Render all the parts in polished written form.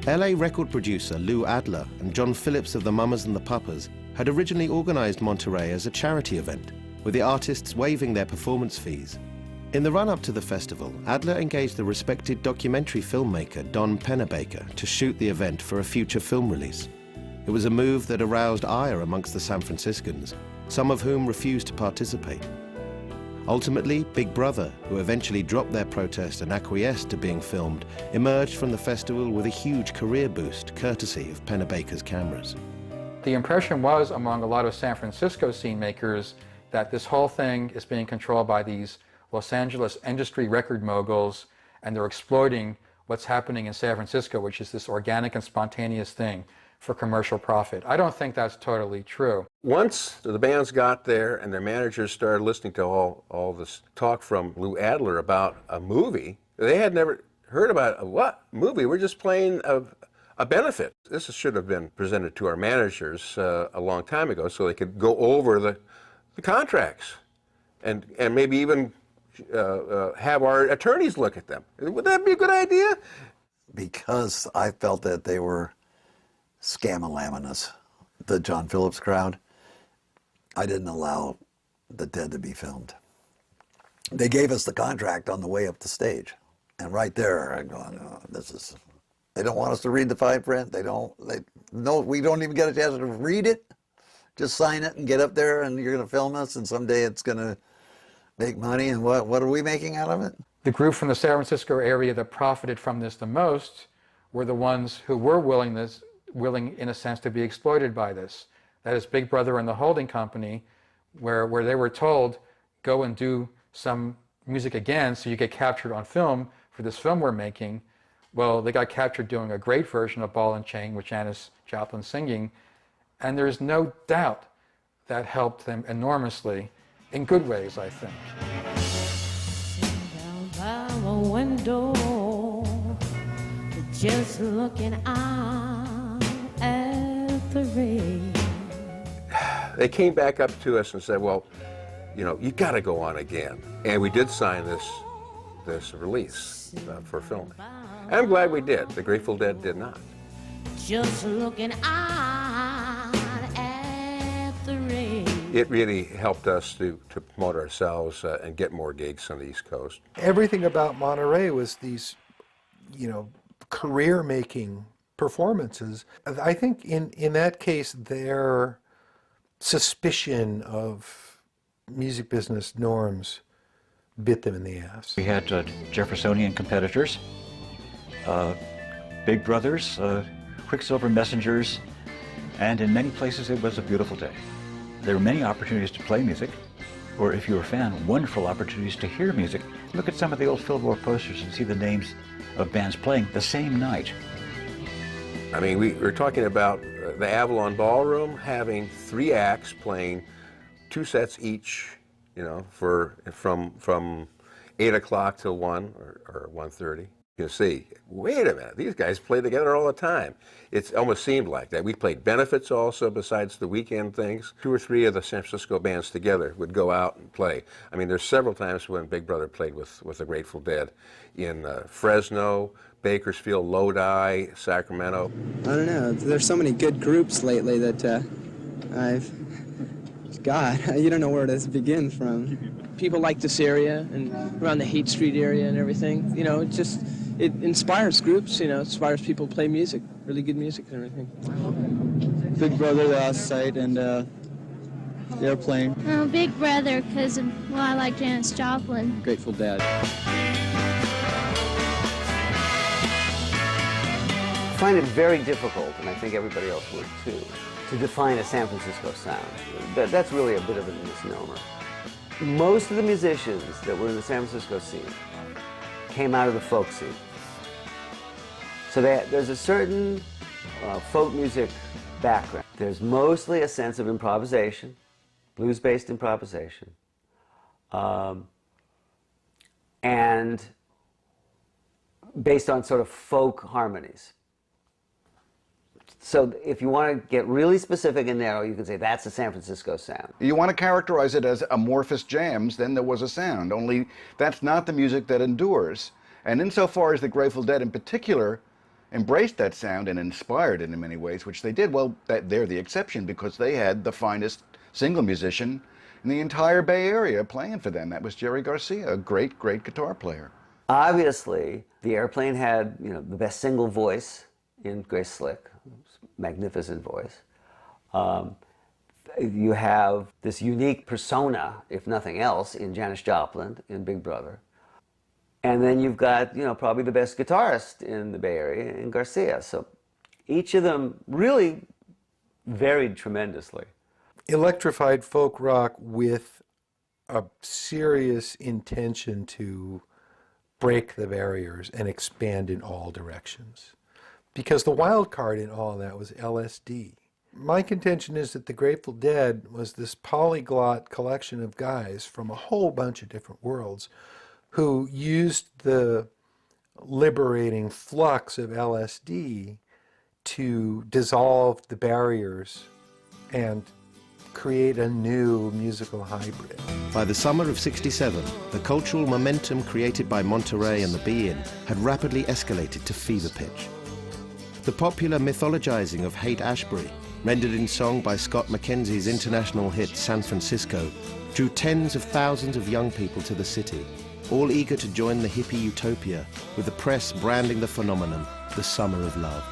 LA record producer Lou Adler and John Phillips of the Mamas and the Papas had originally organized Monterey as a charity event, with the artists waiving their performance fees. In the run-up to the festival, Adler engaged the respected documentary filmmaker Don Pennebaker to shoot the event for a future film release. It was a move that aroused ire amongst the San Franciscans, some of whom refused to participate. Ultimately, Big Brother, who eventually dropped their protest and acquiesced to being filmed, emerged from the festival with a huge career boost, courtesy of Pennebaker's cameras. The impression was among a lot of San Francisco scene makers that this whole thing is being controlled by these Los Angeles industry record moguls, and they're exploiting what's happening in San Francisco, which is this organic and spontaneous thing, for commercial profit. I don't think that's totally true. Once the bands got there and their managers started listening to all this talk from Lou Adler about a movie, they had never heard about what movie? We're just playing a benefit. This should have been presented to our managers a long time ago so they could go over the contracts and maybe even have our attorneys look at them. Would that be a good idea? Because I felt that they were scam-a-lamming us, the John Phillips crowd, I didn't allow the Dead to be filmed. They gave us the contract on the way up the stage. And right there, I'm going, oh, they don't want us to read the fine print. We don't even get a chance to read it. Just sign it and get up there and you're going to film us and someday it's going to make money. And what are we making out of it? The group from the San Francisco area that profited from this the most were the ones who were willing in a sense to be exploited by this. That is Big Brother and the holding company, where they were told, go and do some music again so you get captured on film for this film we're making. Well, they got captured doing a great version of Ball and Chain with Janis Joplin singing, and there's no doubt that helped them enormously, in good ways, I think. Sitting down by my window, just looking out at the rain. They came back up to us and said, well, you know, you got to go on again. And we did sign this release for filming. And I'm glad we did. The Grateful Dead did not. Just looking out at the rain. It really helped us to promote ourselves and get more gigs on the East Coast. Everything about Monterey was these, you know, career-making performances. I think in that case, their suspicion of music business norms bit them in the ass. We had Jeffersonian competitors, Big Brothers, Quicksilver messengers, and in many places it was a beautiful day. There were many opportunities to play music, or if you were a fan, wonderful opportunities to hear music. Look at some of the old Fillmore posters and see the names of bands playing the same night. I mean, we're talking about the Avalon Ballroom having 3 acts playing 2 sets each, you know, from 8 o'clock till 1 or 1:30. You see, wait a minute, these guys play together all the time. It almost seemed like that. We played benefits also besides the weekend things. 2 or 3 of the San Francisco bands together would go out and play. I mean, there's several times when Big Brother played with the Grateful Dead in Fresno, Bakersfield, Lodi, Sacramento. I don't know, there's so many good groups lately that God, you don't know where to begin from. People like this area and around the Haight Street area and everything. You know, it inspires groups, you know, inspires people to play music, really good music and everything. Big Brother, The Sight, and the Airplane. Big Brother, because, well, I like Janis Joplin. Grateful Dead. I find it very difficult, and I think everybody else would too, to define a San Francisco sound. That's really a bit of a misnomer. Most of the musicians that were in the San Francisco scene came out of the folk scene. So there's a certain folk music background. There's mostly a sense of improvisation, blues-based improvisation, and based on sort of folk harmonies. So if you want to get really specific and narrow, you can say that's a San Francisco sound. You want to characterize it as amorphous jams, then there was a sound, only that's not the music that endures. And insofar as the Grateful Dead in particular embraced that sound and inspired it in many ways, which they did. Well, they're the exception because they had the finest single musician in the entire Bay Area playing for them. That was Jerry Garcia, a great, great guitar player. Obviously, the Airplane had, you know, the best single voice in Grace Slick, magnificent voice. You have this unique persona, if nothing else, in Janis Joplin, in Big Brother. And then you've got, you know, probably the best guitarist in the Bay Area in Garcia. So each of them really varied tremendously. Electrified folk rock with a serious intention to break the barriers and expand in all directions. Because the wild card in all of that was LSD. My contention is that the Grateful Dead was this polyglot collection of guys from a whole bunch of different worlds who used the liberating flux of LSD to dissolve the barriers and create a new musical hybrid. By the summer of '67, the cultural momentum created by Monterey and the Be-In had rapidly escalated to fever pitch. The popular mythologizing of Haight-Ashbury, rendered in song by Scott McKenzie's international hit San Francisco, drew tens of thousands of young people to the city, all eager to join the hippie utopia, with the press branding the phenomenon the Summer of Love.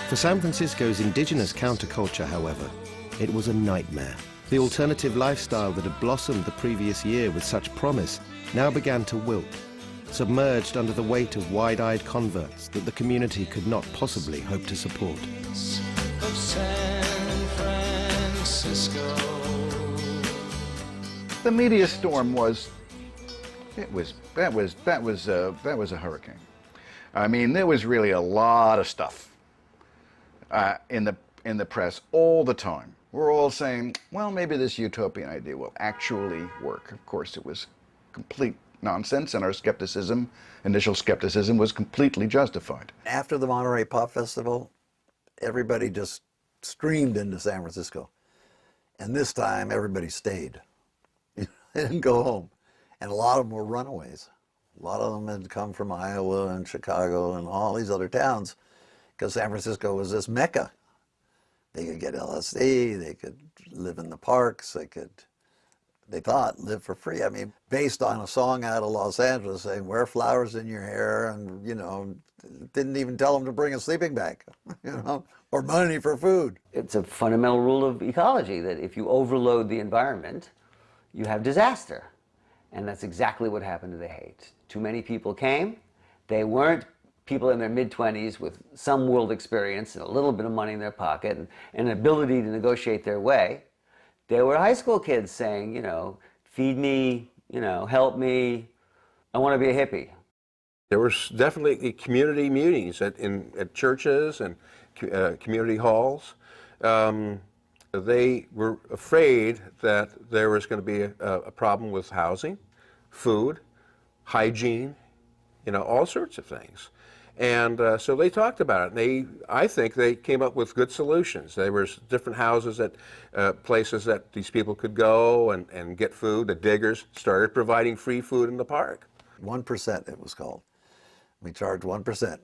For San Francisco's indigenous counterculture, however, it was a nightmare. The alternative lifestyle that had blossomed the previous year with such promise now began to wilt, submerged under the weight of wide-eyed converts that the community could not possibly hope to support. Of San Francisco. The media storm was that was a hurricane. I mean, there was really a lot of stuff in the press all the time. We're all saying, well, maybe this utopian idea will actually work. Of course, it was complete nonsense, and our skepticism, initial skepticism, was completely justified. After the Monterey Pop Festival, everybody just streamed into San Francisco. And this time, everybody stayed. They didn't go home. And a lot of them were runaways. A lot of them had come from Iowa and Chicago and all these other towns because San Francisco was this mecca. They could get LSD, they could live in the parks, they thought, live for free. I mean, based on a song out of Los Angeles saying, wear flowers in your hair, and, you know, didn't even tell them to bring a sleeping bag, you know, or money for food. It's a fundamental rule of ecology that if you overload the environment, you have disaster. And that's exactly what happened to the Haight. Too many people came. They weren't people in their mid-20s with some world experience and a little bit of money in their pocket and an ability to negotiate their way. They were high school kids saying, you know, feed me, you know, help me, I want to be a hippie. There were definitely community meetings at churches and community halls. They were afraid that there was going to be a problem with housing, food, hygiene, you know, all sorts of things. And so they talked about it. I think they came up with good solutions. There were different houses at places that these people could go and get food. The Diggers started providing free food in the park. 1% it was called. We charged 1%.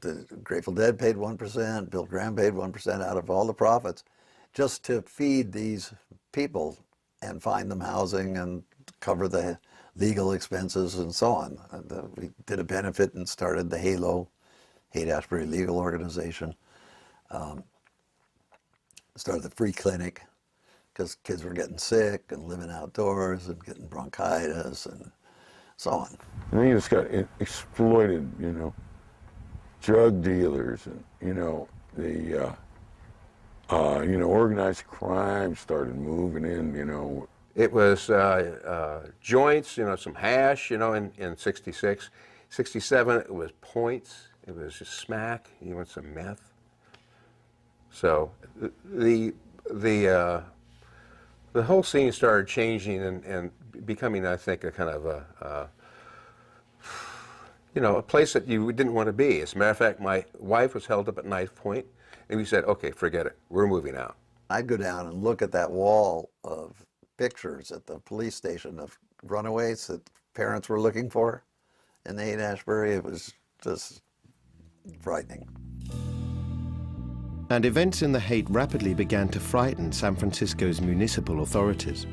The Grateful Dead paid 1%. Bill Graham paid 1% out of all the profits just to feed these people and find them housing and cover the legal expenses and so on. We did a benefit and started the HALO, Haight-Ashbury Legal Organization. Started the free clinic because kids were getting sick and living outdoors and getting bronchitis and so on. And then you just got exploited, you know, drug dealers and, you know, the, organized crime started moving in, you know. It was joints, you know, some hash, you know, in 66. 67, it was points. It was just smack. You want some meth. So the whole scene started changing and becoming, I think, a kind of a place that you didn't want to be. As a matter of fact, my wife was held up at knife point, and we said, okay, forget it. We're moving out. I'd go down and look at that wall of pictures at the police station of runaways that parents were looking for in Haight-Ashbury. It was just frightening. And events in the Haight rapidly began to frighten San Francisco's municipal authorities.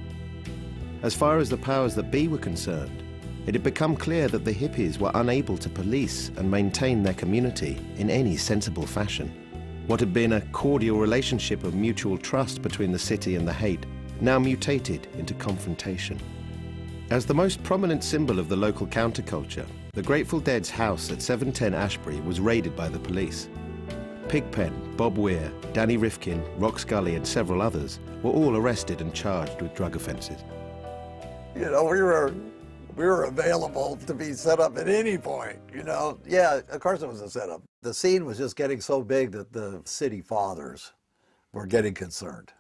As far as the powers that be were concerned, it had become clear that the hippies were unable to police and maintain their community in any sensible fashion. What had been a cordial relationship of mutual trust between the city and the Haight now mutated into confrontation. As the most prominent symbol of the local counterculture, the Grateful Dead's house at 710 Ashbury was raided by the police. Pigpen, Bob Weir, Danny Rifkin, Rock Scully, and several others were all arrested and charged with drug offenses. You know, we were available to be set up at any point, you know. Yeah, of course it was a setup. The scene was just getting so big that the city fathers were getting concerned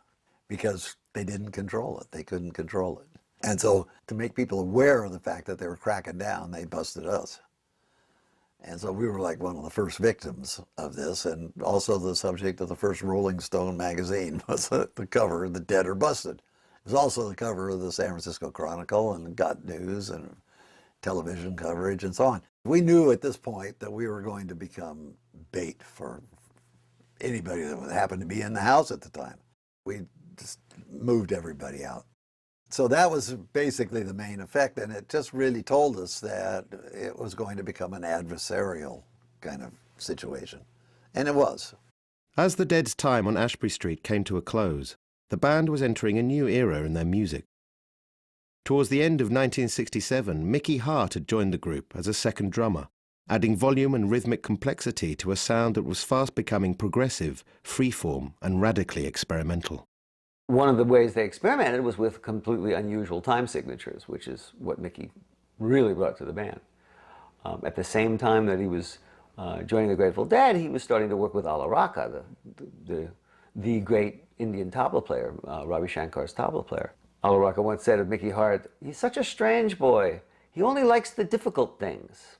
because they didn't control it. They couldn't control it. And so to make people aware of the fact that they were cracking down, they busted us. And so we were like one of the first victims of this, and also the subject of the first Rolling Stone magazine was the cover, The Dead Are Busted. It was also the cover of the San Francisco Chronicle and Got News and television coverage and so on. We knew at this point that we were going to become bait for anybody that happened to be in the house at the time. We just moved everybody out. So that was basically the main effect, and it just really told us that it was going to become an adversarial kind of situation. And it was. As the Dead's time on Ashbury Street came to a close, the band was entering a new era in their music. Towards the end of 1967, Mickey Hart had joined the group as a second drummer, adding volume and rhythmic complexity to a sound that was fast becoming progressive, freeform, and radically experimental. One of the ways they experimented was with completely unusual time signatures, which is what Mickey really brought to the band. At the same time that he was joining the Grateful Dead, he was starting to work with Ala Raka, the great Indian tabla player, Ravi Shankar's tabla player. Ala Raka once said of Mickey Hart, "He's such a strange boy. He only likes the difficult things,"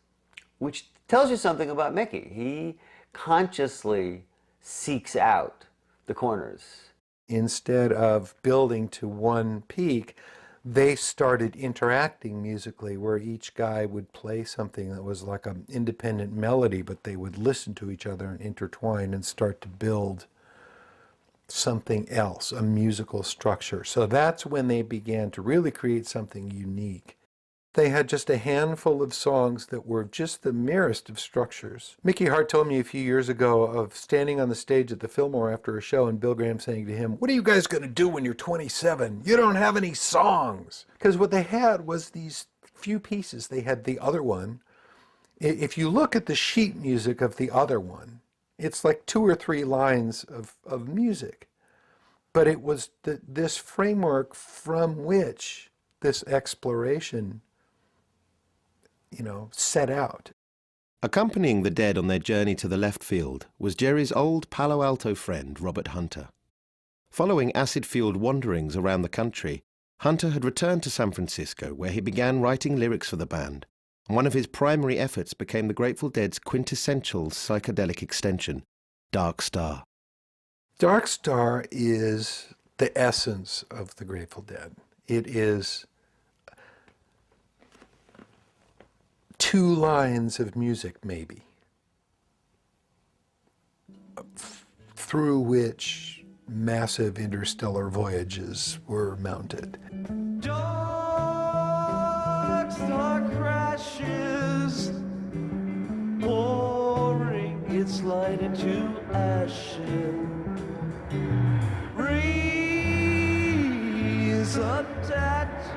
which tells you something about Mickey. He consciously seeks out the corners. Instead of building to one peak, they started interacting musically, where each guy would play something that was like an independent melody, but they would listen to each other and intertwine and start to build something else, a musical structure. So that's when they began to really create something unique. They had just a handful of songs that were just the merest of structures. Mickey Hart told me a few years ago of standing on the stage at the Fillmore after a show and Bill Graham saying to him, "What are you guys going to do when you're 27? You don't have any songs." Because what they had was these few pieces. They had the other one. If you look at the sheet music of the other one, it's like 2 or 3 lines of music. But it was this framework from which this exploration set out. Accompanying the Dead on their journey to the left field was Jerry's old Palo Alto friend, Robert Hunter. Following acid-fueled wanderings around the country, Hunter had returned to San Francisco, where he began writing lyrics for the band. One of his primary efforts became the Grateful Dead's quintessential psychedelic extension, Dark Star. Dark Star is the essence of the Grateful Dead. It is 2 lines of music, maybe, through which massive interstellar voyages were mounted. Dark star crashes, pouring its light into ashes. Breeze attached,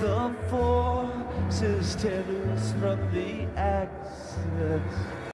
the forces tear loose from the axis.